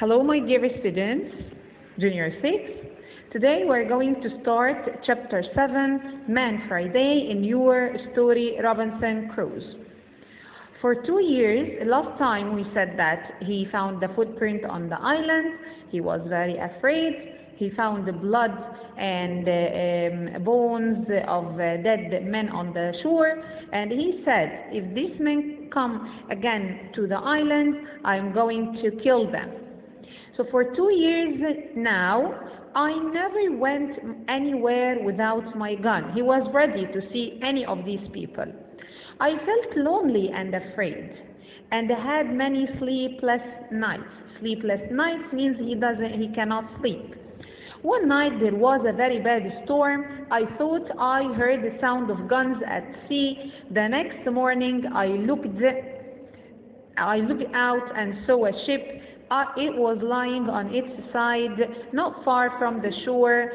Hello, my dear students, Junior 6. Today we're going to start Chapter 7, Man Friday, in your story, Robinson Crusoe. For 2 years, last time we said that he found the footprint on the island. He was very afraid. He found the blood and bones of dead men on the shore. And he said, if these men come again to the island, I'm going to kill them. So for 2 years now, I never went anywhere without my gun. He was ready to see any of these people. I felt lonely and afraid, and had many sleepless nights. Sleepless nights means he cannot sleep. One night there was a very bad storm. I thought I heard the sound of guns at sea. The next morning I looked out and saw a ship. It was lying on its side, not far from the shore.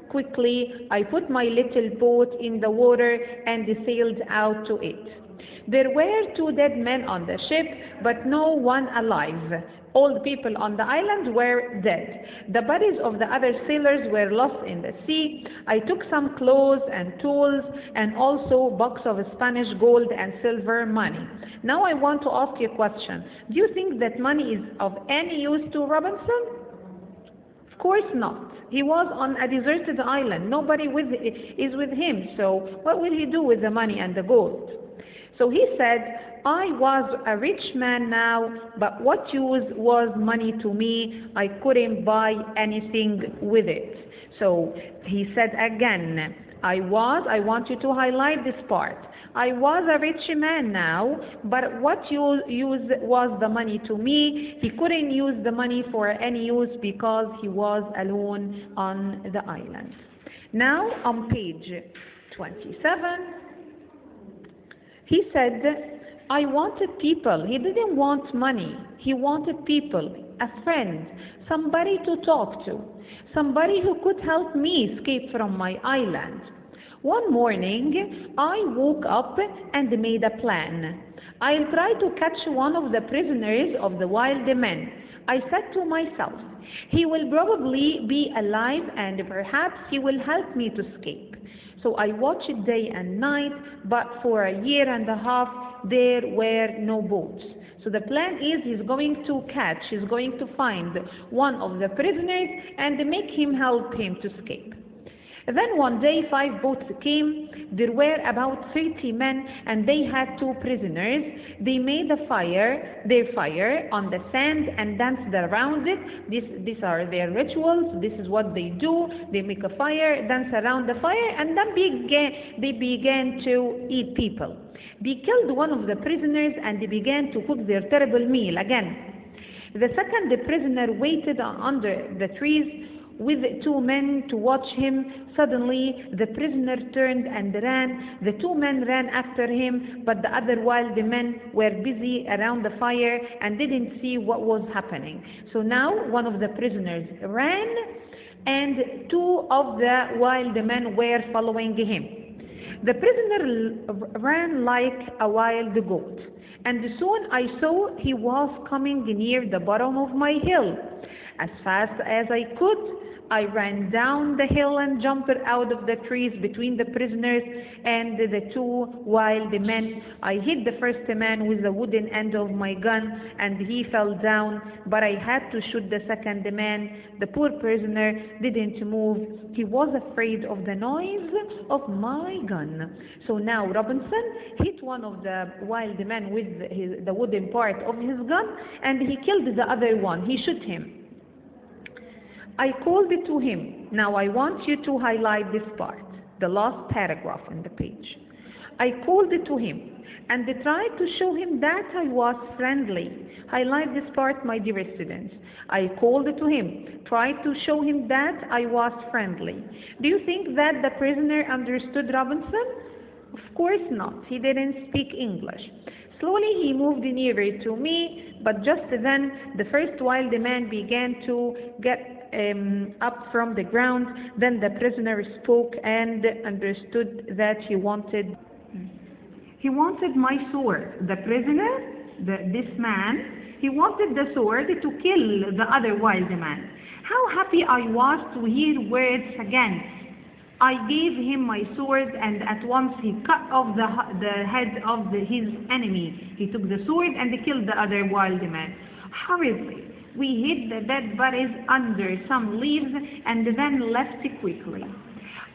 Quickly, I put my little boat in the water and sailed out to it. There were 2 dead men on the ship, but no one alive. All the people on the island were dead. The bodies of the other sailors were lost in the sea. I took some clothes and tools and also a box of Spanish gold and silver money. Now I want to ask you a question. Do you think that money is of any use to Robinson? Of course not. He was on a deserted island. Nobody is with him. So what will he do with the money and the gold? So he said, I was a rich man now, but what use was money to me? I couldn't buy anything with it. So he said again, I want you to highlight this part. I was a rich man now, but what use was the money to me? He couldn't use the money for any use because he was alone on the island. Now on page 27, he said, I wanted people. He didn't want money. He wanted people, a friend, somebody to talk to, somebody who could help me escape from my island. One morning, I woke up and made a plan. I'll try to catch one of the prisoners of the wild men. I said to myself, he will probably be alive and perhaps he will help me to escape. So I watched day and night, but for a year and a half, there were no boats. So the plan is he's going to find one of the prisoners and make him help him to escape. Then one day 5 boats came. There were about 30 men and they had 2 prisoners. They made their fire on the sand and danced around it. These are their rituals. This is what they do. They make a fire, dance around the fire, and then they began to eat people. They killed one of the prisoners and they began to cook their terrible meal again. The second prisoner waited under the trees with 2 men to watch him. Suddenly, the prisoner turned and ran. The 2 men ran after him, but the other wild men were busy around the fire and didn't see what was happening. So now one of the prisoners ran, and 2 of the wild men were following him. The prisoner ran like a wild goat, and soon I saw he was coming near the bottom of my hill. As fast as I could, I ran down the hill and jumped out of the trees between the prisoners and the 2 wild men. I hit the first man with the wooden end of my gun and he fell down, but I had to shoot the second man. The poor prisoner didn't move. He was afraid of the noise of my gun. So now Robinson hit one of the wild men with the wooden part of his gun and he killed the other one. He shot him. I called to him. Now I want you to highlight this part, the last paragraph on the page. I called to him and tried to show him that I was friendly. Highlight this part, my dear students. I called to him, tried to show him that I was friendly. Do you think that the prisoner understood Robinson? Of course not. He didn't speak English. Slowly he moved nearer to me, but just then the first wild man began to get up from the ground. Then the prisoner spoke and understood that he wanted my sword. The prisoner, this man, He wanted the sword to kill the other wild man. How happy I was to hear words again. I gave him my sword, and at once he cut off the head of his enemy. He took the sword and killed the other wild man. Hurriedly, we hid the dead bodies under some leaves and then left quickly.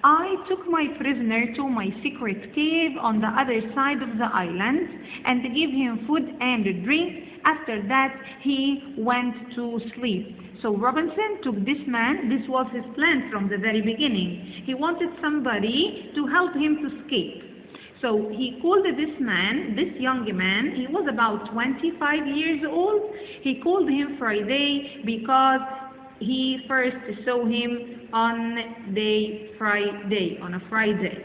I took my prisoner to my secret cave on the other side of the island and gave him food and drink. After that, he went to sleep. So Robinson took this man. This was his plan from the very beginning. He wanted somebody to help him to escape. So he called this man, this young man. He was about 25 years old. He called him Friday because he first saw him on a Friday.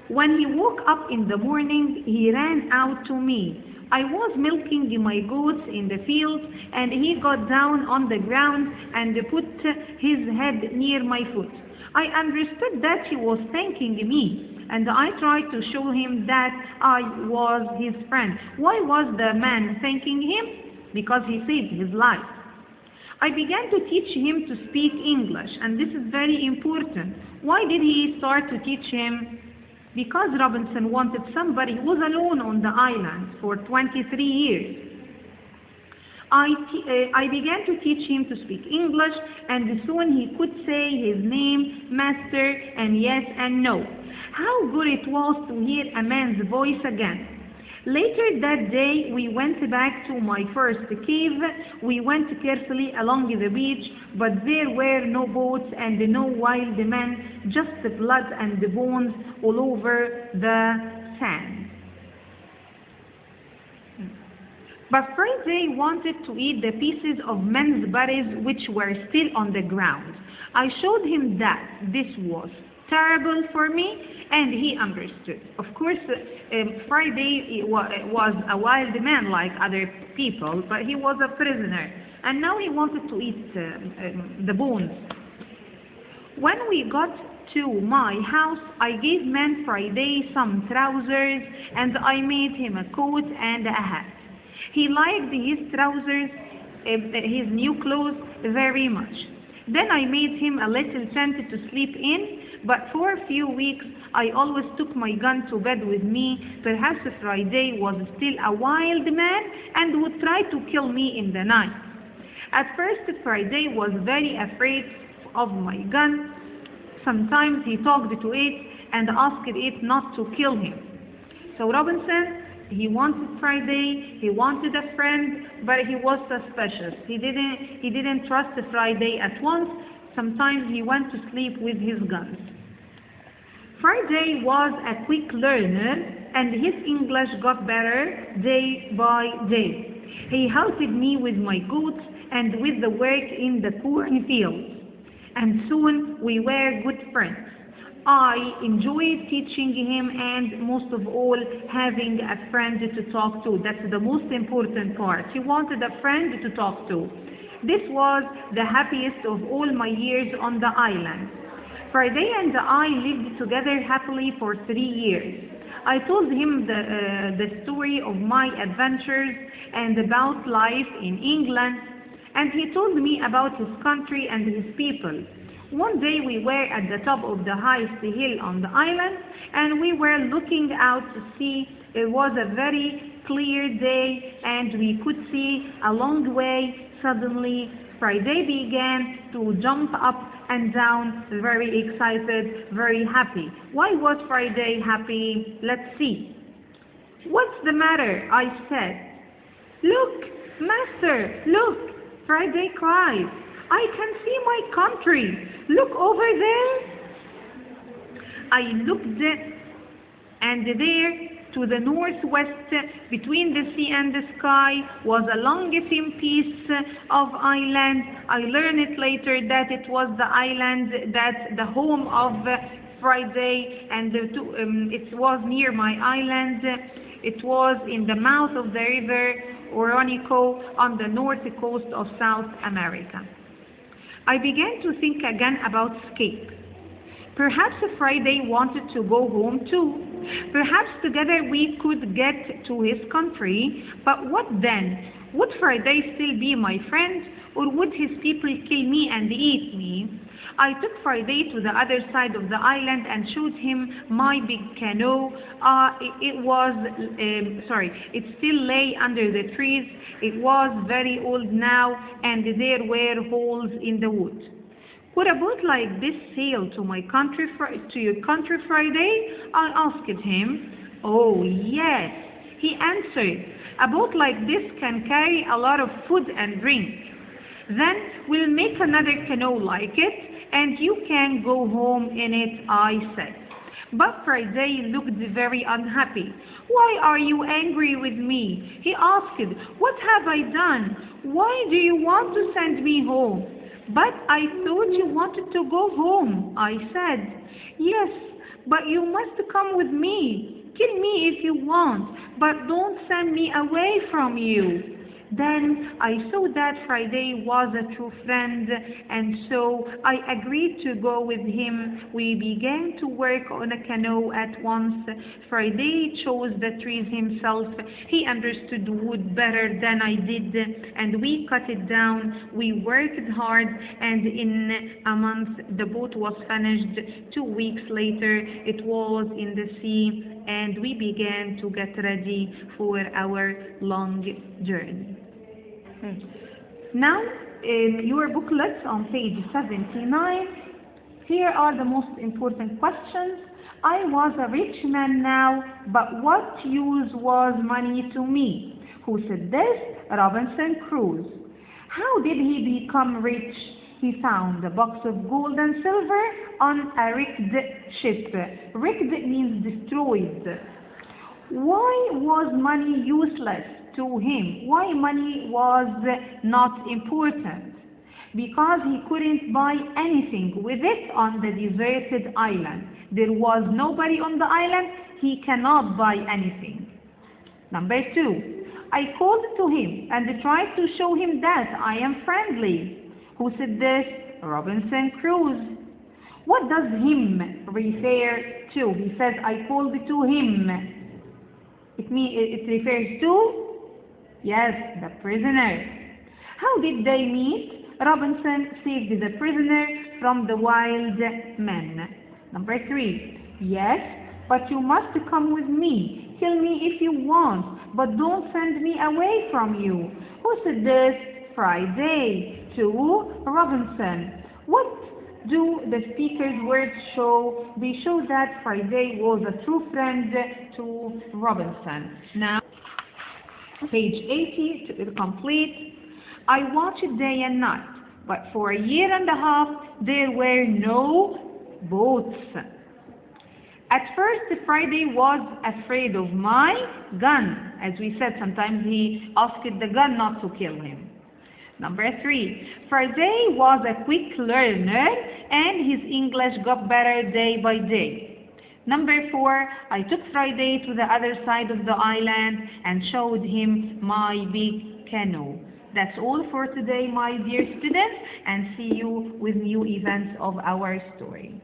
When he woke up in the morning, he ran out to me. I was milking my goats in the field, and he got down on the ground and put his head near my foot. I understood that he was thanking me, and I tried to show him that I was his friend. Why was the man thanking him? Because he saved his life. I began to teach him to speak English, and this is very important. Why did he start to teach him? Because Robinson wanted somebody who was alone on the island for 23 years. I began to teach him to speak English, and soon he could say his name, master, and yes and no. How good it was to hear a man's voice again. Later that day, we went back to my first cave. We went carefully along the beach, but there were no boats and no wild men, just blood and bones all over the sand. But Friday wanted to eat the pieces of men's bodies which were still on the ground. I showed him that this was terrible for me, and he understood. Of course, Friday was a wild man like other people, but he was a prisoner, and now he wanted to eat the bones. When we got to my house, I gave man Friday some trousers, and I made him a coat and a hat. He liked his trousers, his new clothes, very much. Then I made him a little tent to sleep in, but for a few weeks I always took my gun to bed with me. Perhaps Friday was still a wild man and would try to kill me in the night. At first Friday was very afraid of my gun. Sometimes he talked to it and asked it not to kill him. So Robinson, he wanted Friday, he wanted a friend, but he was suspicious. He didn't trust Friday at once. Sometimes he went to sleep with his guns. Friday was a quick learner, and his English got better day by day. He helped me with my goats and with the work in the cornfields, and soon we were good friends. I enjoyed teaching him, and most of all, having a friend to talk to. That's the most important part. He wanted a friend to talk to. This was the happiest of all my years on the island. Friday and I lived together happily for 3 years. I told him the story of my adventures and about life in England, and he told me about his country and his people. One day we were at the top of the highest hill on the island, and we were looking out to sea. It was a very clear day, and we could see a long way. Suddenly, Friday began to jump up and down, very excited, very happy. Why was Friday happy? Let's see. "What's the matter?" I said. "Look, Master, look!" Friday cried. "I can see my country. Look over there." I looked, and there, to the northwest, between the sea and the sky, was a long thin piece of island. I learned later that it was the island that's the home of Friday, and it was near my island. It was in the mouth of the river Orinoco on the north coast of South America. I began to think again about escape. Perhaps Friday wanted to go home too. Perhaps together we could get to his country. But what then? Would Friday still be my friend, or would his people kill me and eat me? I took Friday to the other side of the island and showed him my big canoe. It still lay under the trees. It was very old now, and there were holes in the wood. Could a boat like this sail to your country, Friday? I asked him. Oh, yes, he answered. A boat like this can carry a lot of food and drink. Then we'll make another canoe like it, and you can go home in it, I said. But Friday looked very unhappy. Why are you angry with me? He asked. What have I done? Why do you want to send me home? But I thought you wanted to go home, I said. Yes, but you must come with me. Kill me if you want, but don't send me away from you. Then I saw that Friday was a true friend, and so I agreed to go with him. We began to work on a canoe at once. Friday chose the trees himself. He understood wood better than I did, and we cut it down. We worked hard, and in a month the boat was finished. 2 weeks later it was in the sea, and we began to get ready for our long journey. Now, in your booklets on page 79, here are the most important questions. I was a rich man now, but what use was money to me? Who said this? Robinson Crusoe. How did he become rich? He found a box of gold and silver on a wrecked ship. Wrecked means destroyed. Why was money useless to him? Why money was not important? Because he couldn't buy anything with it on the deserted island. There was nobody on the island. He cannot buy anything. Number 2, I called to him and tried to show him that I am friendly. Who said this? Robinson Crusoe. What does him refer to? He says, I called to him. It refers to, yes, the prisoner. How did they meet? Robinson saved the prisoner from the wild men. Number 3, yes, but you must come with me. Kill me if you want, but don't send me away from you. Who said this? Friday to Robinson. What do the speaker's words show? They show that Friday was a true friend to Robinson. Now, page 80 to complete. I watched day and night, but for a year and a half there were no boats. At first, Friday was afraid of my gun. As we said, sometimes he asked the gun not to kill him. Number 3, Friday was a quick learner and his English got better day by day. Number 4, I took Friday to the other side of the island and showed him my big canoe. That's all for today, my dear students, and see you with new events of our story.